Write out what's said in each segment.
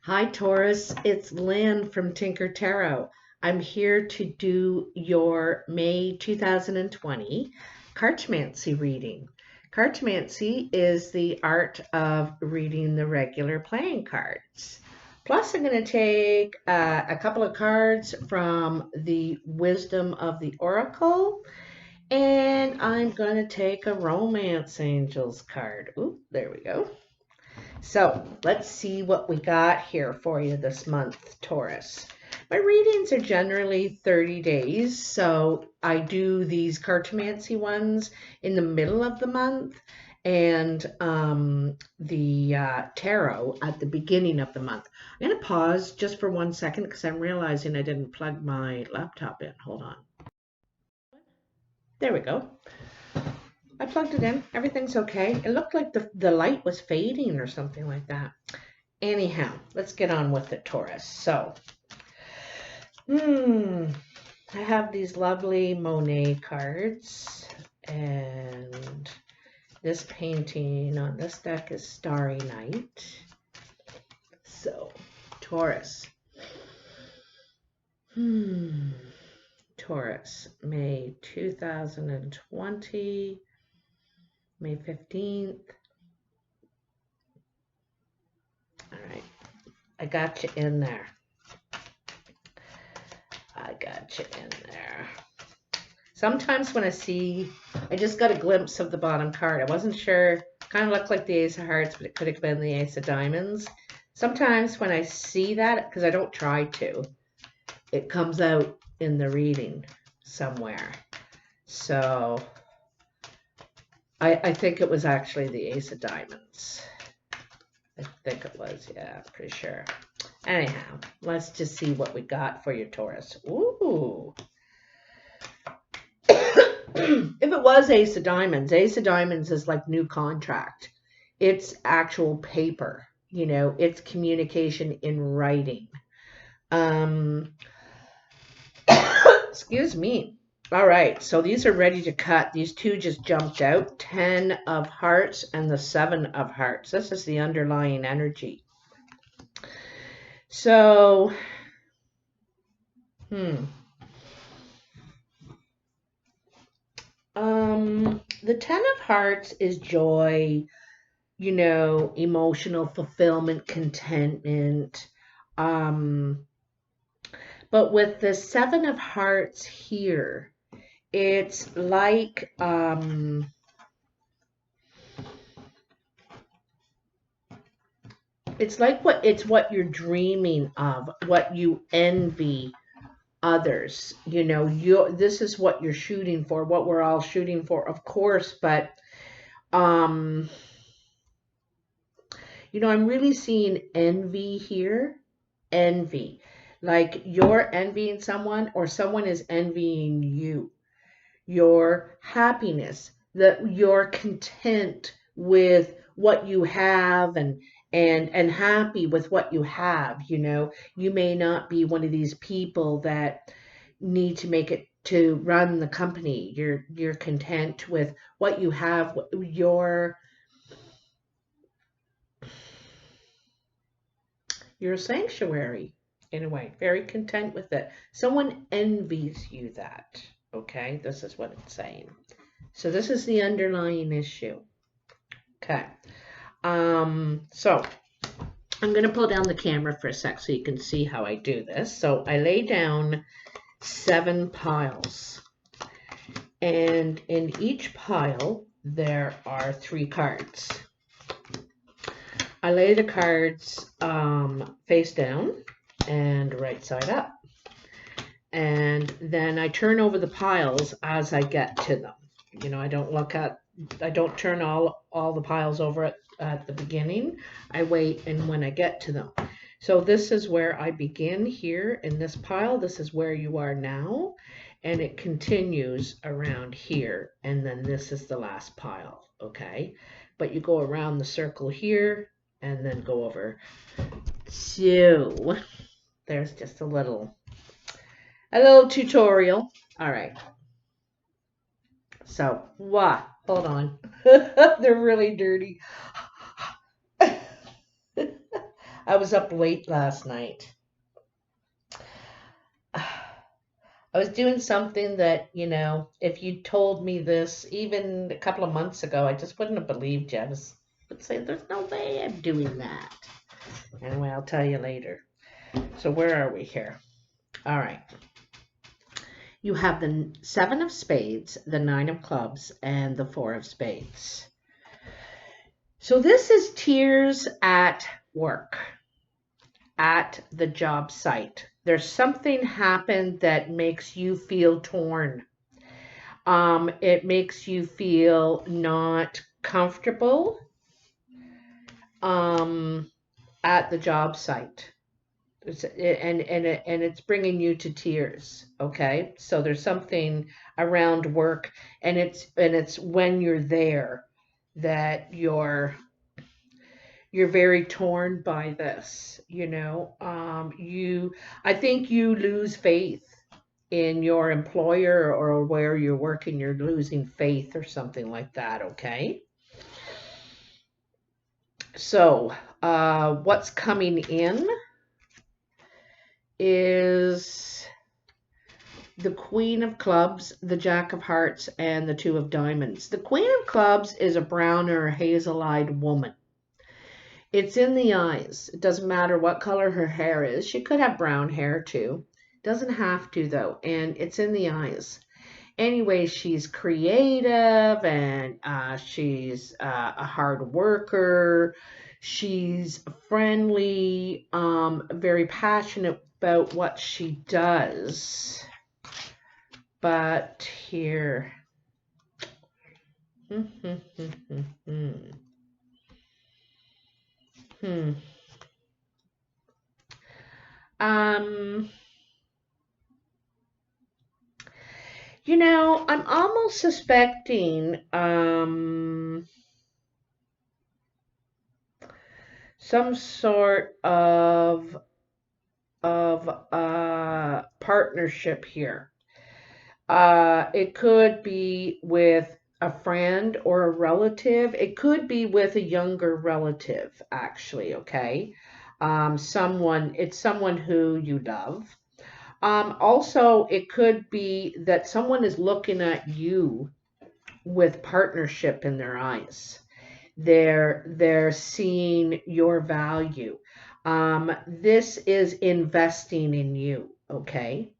Hi, Taurus. It's Lynn from Tinker Tarot. I'm here to do your May 2020 Cartomancy reading. Cartomancy is the art of reading the regular playing cards. Plus, I'm going to take a couple of cards from the Wisdom of the Oracle, and I'm going to take a Romance Angels card. Ooh, there we go. So let's see what we got here for you this month, Taurus. My readings are generally 30 days, so I do these cartomancy ones in the middle of the month and the tarot at the beginning of the month. I'm going to pause just for 1 second because I'm realizing I didn't plug my laptop in. Hold on. There we go. I plugged it in. Everything's okay. It looked like the light was fading or something like that. Anyhow, let's get on with it, Taurus. So, I have these lovely Monet cards, and this painting on this deck is Starry Night. So, Taurus. Taurus, May 2020, May 15th. All right, I got you in there. I got you in there. Sometimes when I just got a glimpse of the bottom card. I wasn't sure. Kind of looked like the Ace of Hearts, but it could have been the Ace of Diamonds. Sometimes when I see that, because I don't try to, it comes out in the reading somewhere. So I think it was actually the Ace of Diamonds. I think it was, yeah, pretty sure. Anyhow, let's just see what we got for you, Taurus. Ooh. If it was Ace of Diamonds is like new contract. It's actual paper, it's communication in writing. Excuse me. All right, so these are ready to cut. These two just jumped out, 10 of hearts and the 7 of hearts. This is the underlying energy. So, the 10 of hearts is joy, emotional fulfillment, contentment. But with the 7 of hearts here, it's like what you're dreaming of, what you envy others. This is what you're shooting for, what we're all shooting for, of course, but I'm really seeing envy here. Envy. Like you're envying someone or someone is envying you. Your happiness, that you're content with what you have and happy with what you have. You may not be one of these people that need to make it to run the company. You're content with what you have, your sanctuary in a way, very content with it. Someone envies you that. Okay, this is what it's saying. So this is the underlying issue. Okay. So I'm going to pull down the camera for a sec so you can see how I do this. So I lay down 7 piles. And in each pile, there are 3 cards. I lay the cards face down and right side up. And then I turn over the piles as I get to them. I don't turn all the piles over at the beginning. I wait, and when I get to them. So this is where I begin here in this pile. This is where you are now. And it continues around here. And then this is the last pile, okay? But you go around the circle here and then go over. So there's just a little tutorial. All right. So, what? Hold on. They're really dirty. I was up late last night. I was doing something that, if you told me this even a couple of months ago, I just wouldn't have believed you. Would say, there's no way I'm doing that. Anyway, I'll tell you later. So where are we here? All right. You have the 7 of spades, the 9 of clubs, and the 4 of spades. So this is tears at work, at the job site. There's something happened that makes you feel torn. It makes you feel not comfortable at the job site. And it's bringing you to tears. Okay, so there's something around work, and it's when you're there that you're very torn by this. I think you lose faith in your employer or where you're working. You're losing faith or something like that. Okay, so what's coming in is the Queen of Clubs, the Jack of Hearts, and the Two of Diamonds. The Queen of Clubs is a brown or hazel-eyed woman. It's in the eyes. It doesn't matter what color her hair is. She could have brown hair too. Doesn't have to though. And it's in the eyes. Anyway, she's creative, and she's a hard worker. She's friendly, very passionate about what she does. But here, I'm almost suspecting some sort of partnership here. It could be with a friend or a relative. It could be with a younger relative, actually, okay? It's someone who you love. Also, it could be that someone is looking at you with partnership in their eyes. They're seeing your value. This is investing in you, okay?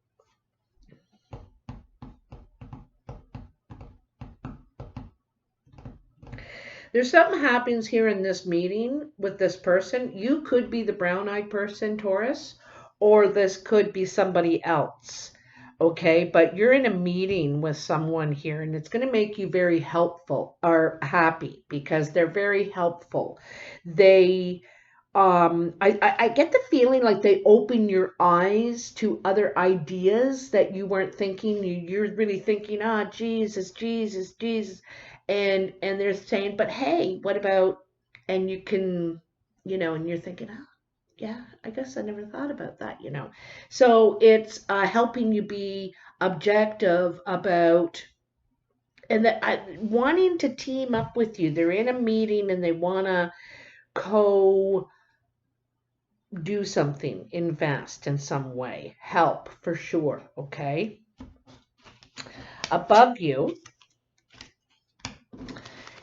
There's something happens here in this meeting with this person. You could be the brown-eyed person, Taurus, or this could be somebody else, okay? But you're in a meeting with someone here, and it's going to make you very helpful or happy because they're very helpful. They, I get the feeling like they open your eyes to other ideas that you weren't thinking. You're really thinking, Jesus, Jesus, Jesus. And they're saying, but hey, what about, and you can, and you're thinking, yeah, I guess I never thought about that. So it's helping you be objective about, and that wanting to team up with you. They're in a meeting and they want to do something, invest in some way, help for sure. Okay, above you,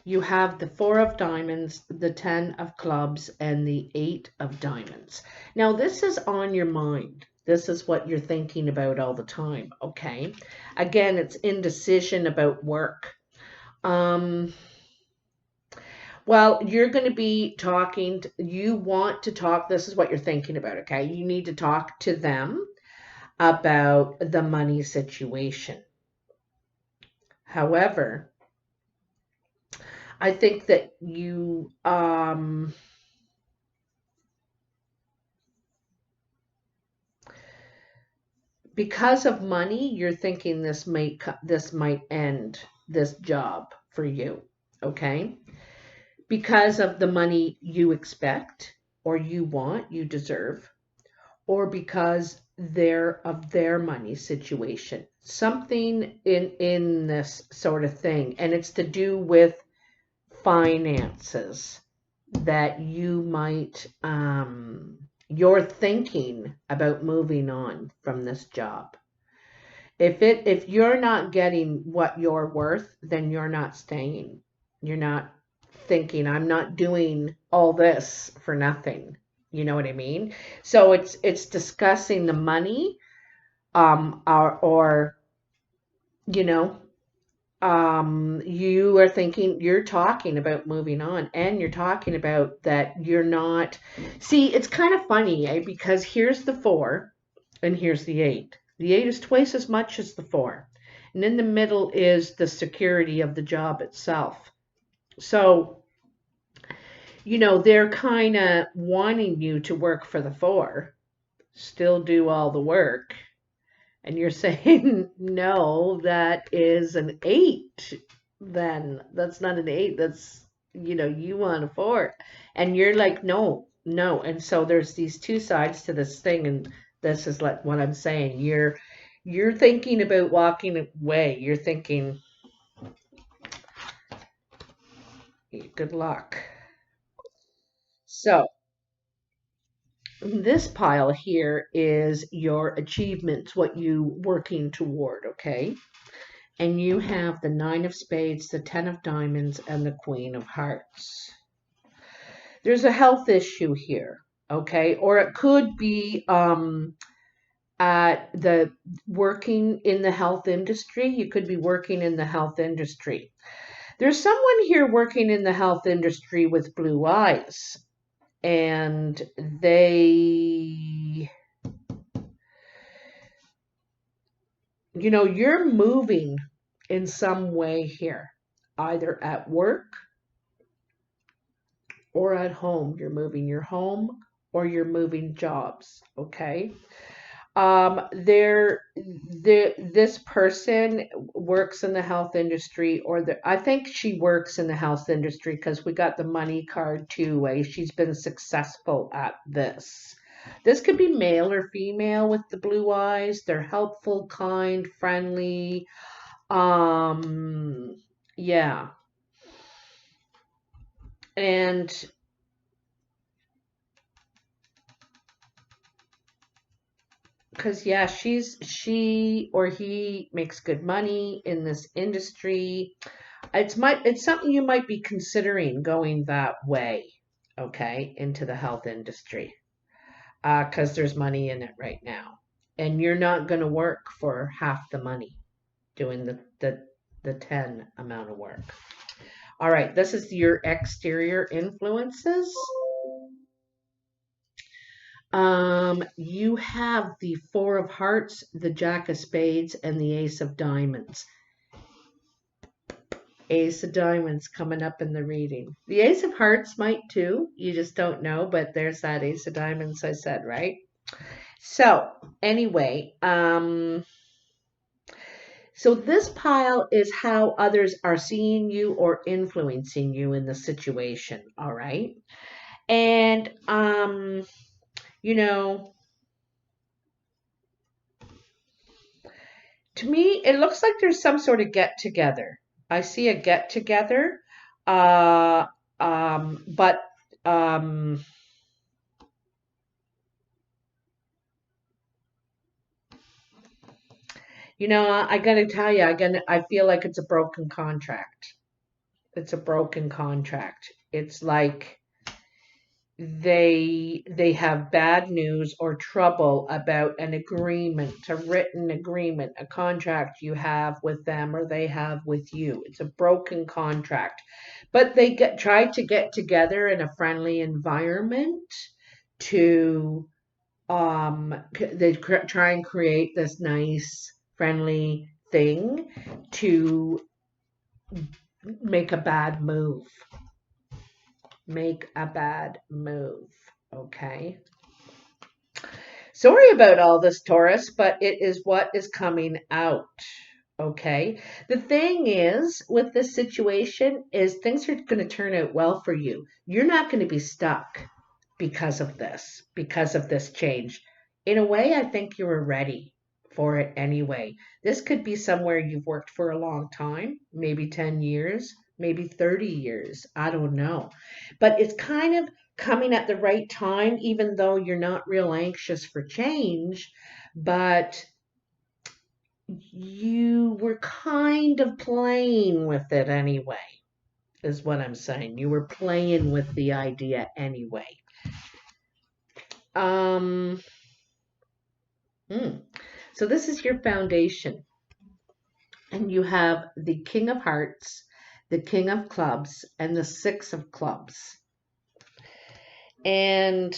you have the 4 of diamonds, the 10 of clubs, and the 8 of diamonds. Now, this is on your mind. This is what you're thinking about all the time, okay? Again, it's indecision about work. Well, you're going to be talking, you want to talk, this is what you're thinking about, okay? You need to talk to them about the money situation. However, I think that you, because of money, you're thinking this might end this job for you, okay? Because of the money you expect or you want, you deserve, or because of their money situation. Something in this sort of thing, and it's to do with finances. that you might, you're thinking about moving on from this job. If you're not getting what you're worth, then you're not staying. You're not thinking, I'm not doing all this for nothing. You know what I mean? So it's discussing the money, or you know, you are thinking, you're talking about moving on, and you're talking about that you're not. See, it's kind of funny, eh? Because here's the 4 and here's the 8. The 8 is twice as much as the 4. And in the middle is the security of the job itself. So, they're kind of wanting you to work for the 4, still do all the work. And you're saying, no, that is an 8. Then that's not an 8. That's, you want a 4. And you're like, no, no. And so there's these two sides to this thing. And this is like what I'm saying. You're thinking about walking away. You're thinking, good luck. So this pile here is your achievements, what you working toward, okay? And you have the 9 of spades, the 10 of diamonds, and the Queen of hearts. There's a health issue here, okay? Or it could be at the working in the health industry. You could be working in the health industry. There's someone here working in the health industry with blue eyes, and you're moving in some way here, either at work or at home. You're moving your home or you're moving jobs, okay? This person works in the health industry, or I think she works in the health industry because we got the money card too. She's been successful at this. This could be male or female with the blue eyes. They're helpful, kind, friendly. Yeah. And because yeah, she or he makes good money in this industry. It's something you might be considering going that way, okay, into the health industry, because there's money in it right now, and you're not going to work for half the money doing the 10 amount of work. All right, this is your exterior influences. You have the 4 of hearts, the Jack of spades, and the Ace of diamonds. Ace of diamonds coming up in the reading. The Ace of hearts might too. You just don't know, but there's that Ace of diamonds I said, right? So anyway, so this pile is how others are seeing you or influencing you in the situation, all right? And you know, to me, it looks like there's some sort of get together. I see a get together, but I gotta tell you, I feel like it's a broken contract. It's a broken contract. It's like they have bad news or trouble about an agreement, a written agreement, a contract you have with them or they have with you. It's a broken contract. But they try to get together in a friendly environment to they try and create this nice friendly thing to make a bad move. Make a bad move, okay? Sorry about all this, Taurus, but it is what is coming out, okay? The thing is, with this situation, is things are going to turn out well for you. You're not going to be stuck because of this change. In a way, I think you were ready for it anyway. This could be somewhere you've worked for a long time, maybe 10 years, maybe 30 years. I don't know. But it's kind of coming at the right time, even though you're not real anxious for change, but you were kind of playing with it anyway, is what I'm saying. You were playing with the idea anyway. Um, So this is your foundation. And you have the King of Hearts, the King of Clubs, and the Six of Clubs. And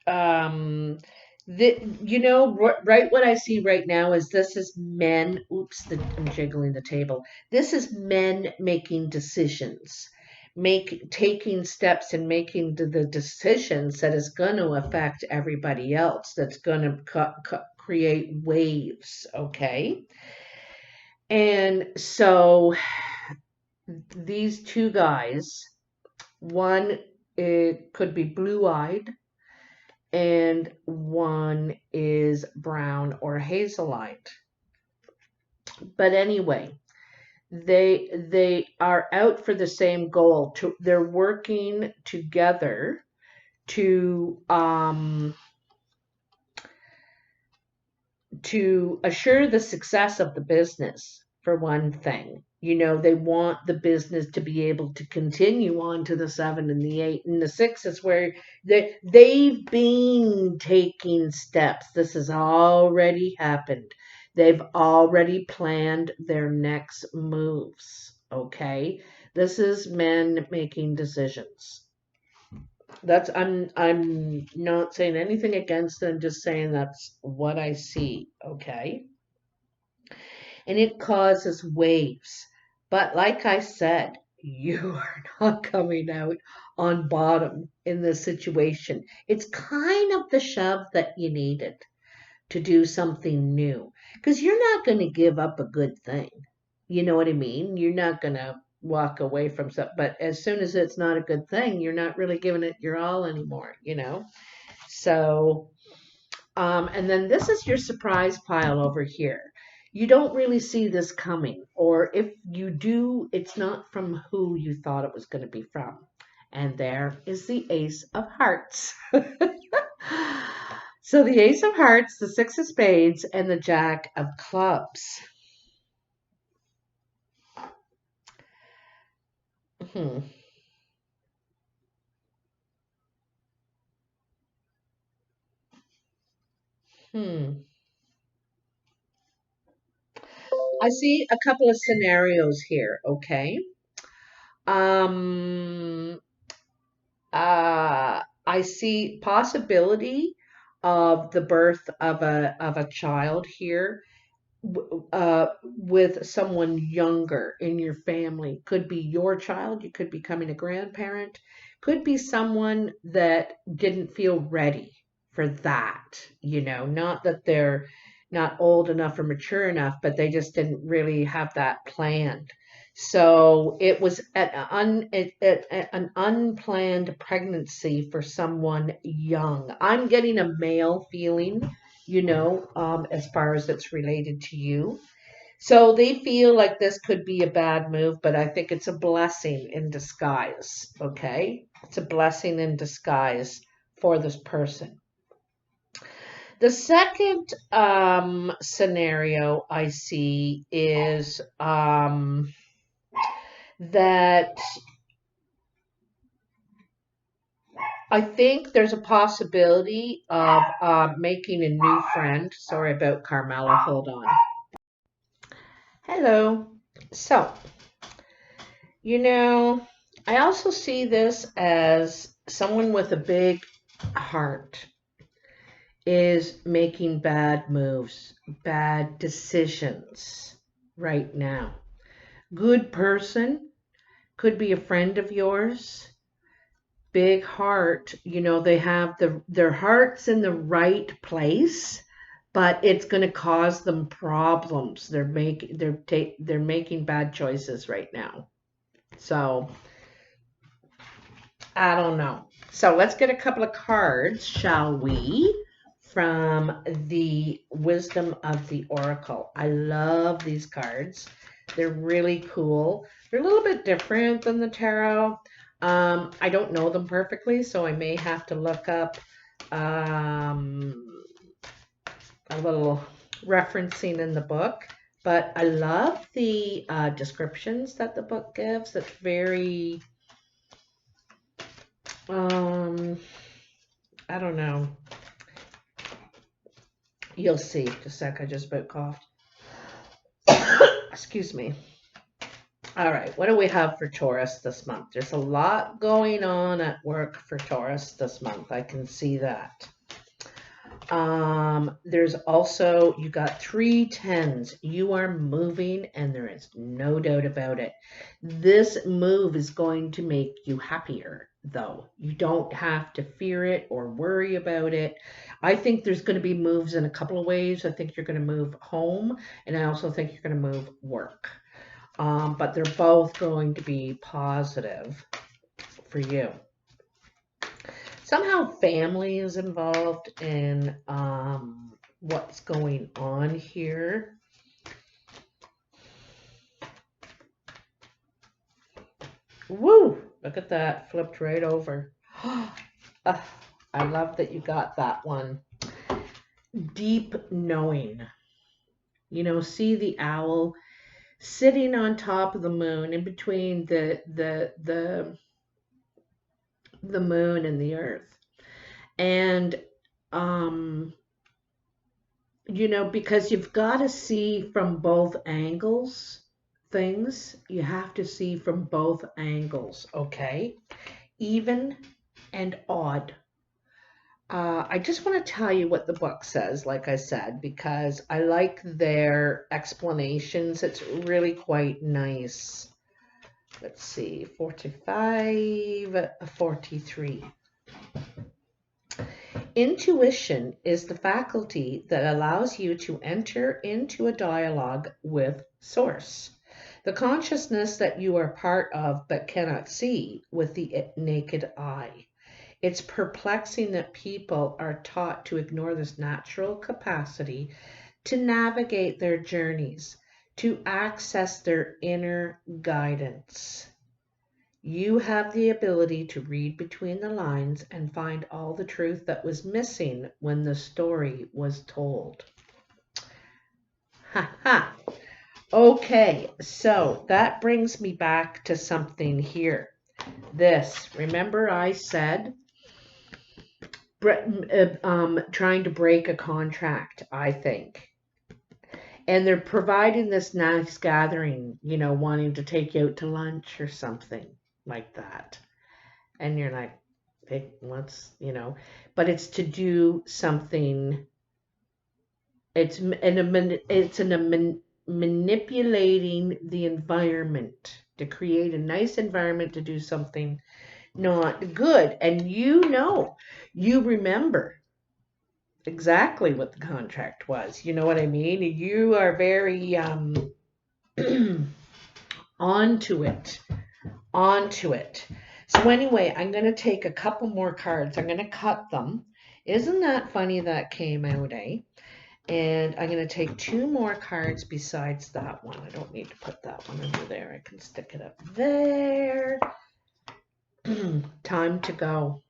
right, what I see right now is this is men. Oops, I'm jiggling the table. This is men making decisions, taking steps and making the decisions that is going to affect everybody else. That's going to create waves. Okay, and so these two guys, one, it could be blue-eyed, and one is brown or hazel-eyed. But anyway, they are out for the same goal. They're working together to assure the success of the business, for one thing. They want the business to be able to continue on to the 7 and the 8 and the 6 is where they've been taking steps. This has already happened. They've already planned their next moves. Okay, this is men making decisions. I'm not saying anything against them, just saying that's what I see, okay? And it causes waves. But like I said, you are not coming out on bottom in this situation. It's kind of the shove that you needed to do something new, because you're not going to give up a good thing. You know what I mean? You're not going to walk away from something, but as soon as it's not a good thing, you're not really giving it your all anymore, So, and then this is your surprise pile over here. You don't really see this coming, or if you do, it's not from who you thought it was going to be from. And there is the Ace of Hearts. So the Ace of Hearts, the Six of Spades, and the Jack of Clubs. Hmm. Hmm. I see a couple of scenarios here, okay? Um, I see possibility of the birth of a child here, with someone younger in your family. Could be your child, you could be becoming a grandparent, could be someone that didn't feel ready for that, not that they're not old enough or mature enough, but they just didn't really have that planned. So it was an unplanned pregnancy for someone young. I'm getting a male feeling, as far as it's related to you. So they feel like this could be a bad move, but I think it's a blessing in disguise. Okay? It's a blessing in disguise for this person. The second scenario I see is that I think there's a possibility of making a new friend. Sorry about Carmela. Hold on. Hello. So, I also see this as someone with a big heart is making bad moves, bad decisions right now. Good person, could be a friend of yours. Big heart, they have their heart's in the right place, but it's going to cause them problems. They're making bad choices right now. So I don't know. So let's get a couple of cards, shall we? From the Wisdom of the Oracle. I love these cards. They're really cool. They're a little bit different than the tarot. I don't know them perfectly, so I may have to look up a little referencing in the book. But I love the descriptions that the book gives. It's very, I don't know. You'll see. Just a sec, I just about coughed. Excuse me. All right, what do we have for Taurus this month? There's a lot going on at work for Taurus this month. I can see that. There's also, you got 3 10s. You are moving, and there is no doubt about it. This move is going to make you happier, though. You don't have to fear it or worry about it. I think there's going to be moves in a couple of ways. I think you're going to move home, and I also think you're going to move work. But they're both going to be positive for you. Somehow family is involved in what's going on here. Woo! Look at that. Flipped right over. I love that you got that one. Deep knowing. You know, see the owl sitting on top of the moon, in between the moon and the earth. And you know, because you've got to see from both angles things. You have to see from both angles, okay? Even and odd. I just want to tell you what the book says, like I said, because I like their explanations. It's really quite nice. Let's see, 45, 43. Intuition is the faculty that allows you to enter into a dialogue with Source, the consciousness that you are part of but cannot see with the naked eye. It's perplexing that people are taught to ignore this natural capacity to navigate their journeys, to access their inner guidance. You have the ability to read between the lines and find all the truth that was missing when the story was told. Ha ha. Okay, so that brings me back to something here. This, remember I said, trying to break a contract, I think. And they're providing this nice gathering, you know, wanting to take you out to lunch or something like that. And you're like, hey, let's, you know, but it's to do something. It's manipulating the environment to create a nice environment to do something not good. And you know, you remember exactly what the contract was. You know what I mean? You are very onto it. So anyway, I'm going to take a couple more cards. I'm going to cut them. Isn't that funny that came out, eh? And I'm going to take 2 more cards besides that one. I don't need to put that one under there. I can stick it up there. Time to go.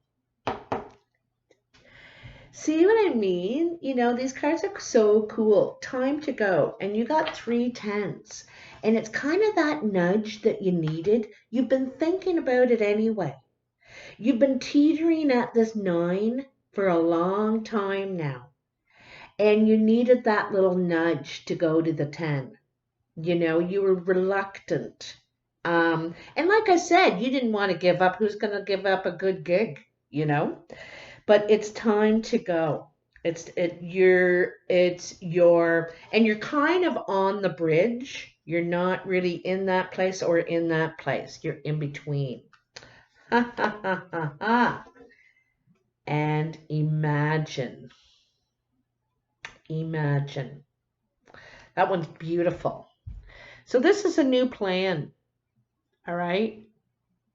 See what I mean? You know, these cards are so cool. Time to go. And you got 3 10s. And it's kind of that nudge that you needed. You've been thinking about it anyway. You've been teetering at this 9 for a long time now. And you needed that little nudge to go to the 10. You know, you were reluctant. And like I said, you didn't want to give up. Who's going to give up a good gig, you know? But it's time to go. And you're kind of on the bridge. You're not really in that place or in that place. You're in between. Ha ha ha ha ha. And imagine. Imagine. That one's beautiful. So this is a new plan. All right.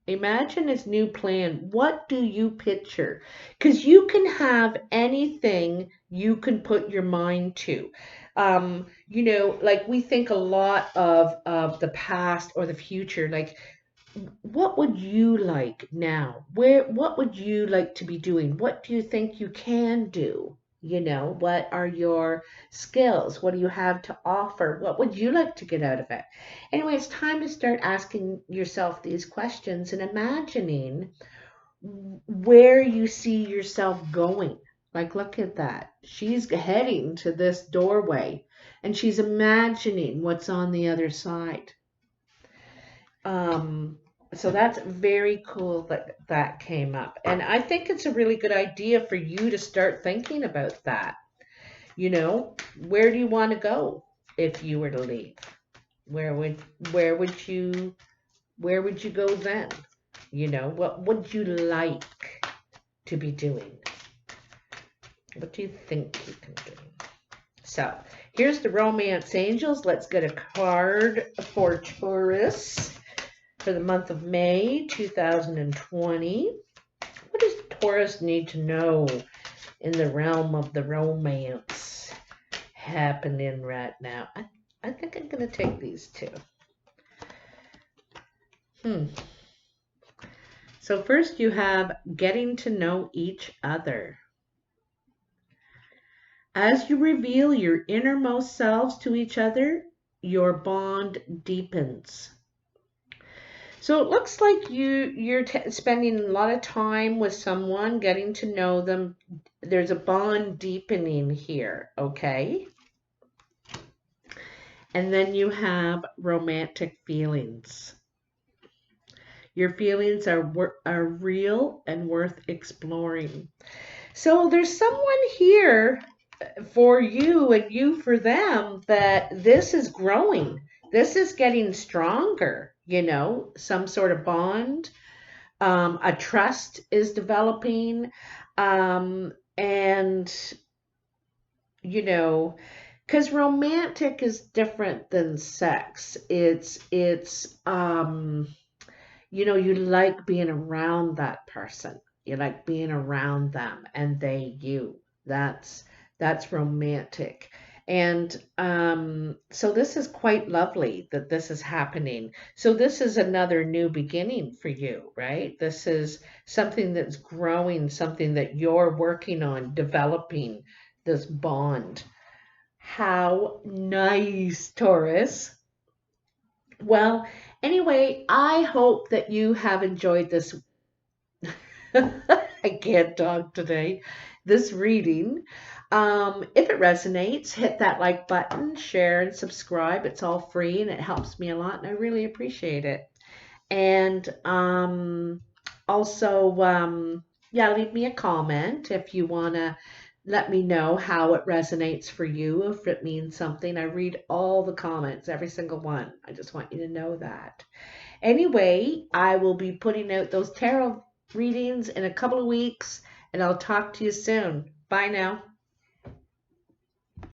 Imagine his new plan. What do you picture? Because you can have anything you can put your mind to. You know, like we think a lot of the past or the future, like what would you like now? What would you like to be doing? What do you think you can do? You know, what are your skills? What do you have to offer? What would you like to get out of it? Anyway, it's time to start asking yourself these questions and imagining where you see yourself going. Like, look at that. She's heading to this doorway and she's imagining what's on the other side. Um, so that's very cool that that came up. And I think it's a really good idea for you to start thinking about that. You know, where do you want to go if you were to leave? Where would where would you where would you go then? You know, what would you like to be doing? What do you think you can do? So here's the Romance Angels. Let's get a card for Taurus for the month of May 2020. What does Taurus need to know in the realm of the romance happening right now? I think I'm going to take these two. So first you have getting to know each other. As you reveal your innermost selves to each other, your bond deepens. So it looks like you're spending a lot of time with someone, getting to know them. There's a bond deepening here, okay? And then you have romantic feelings. Your feelings are real and worth exploring. So there's someone here for you and you for them that this is growing. This is getting stronger, you know, some sort of bond. A trust is developing. And, you know, because romantic is different than sex. You know, you like being around that person. You like being around them and they you. That's romantic. And so this is quite lovely that this is happening. So this is another new beginning for you, right? This is something that's growing, something that you're working on, developing this bond. How nice, Taurus. Well, anyway, I hope that you have enjoyed this. I can't talk today. This reading. If it resonates, hit that like button, share, and subscribe. It's all free and it helps me a lot, and I really appreciate it. And also, yeah, leave me a comment if you want to let me know how it resonates for you, if it means something. I read all the comments, every single one. I just want you to know that. Anyway, I will be putting out those tarot readings in a couple of weeks, and I'll talk to you soon. Bye now.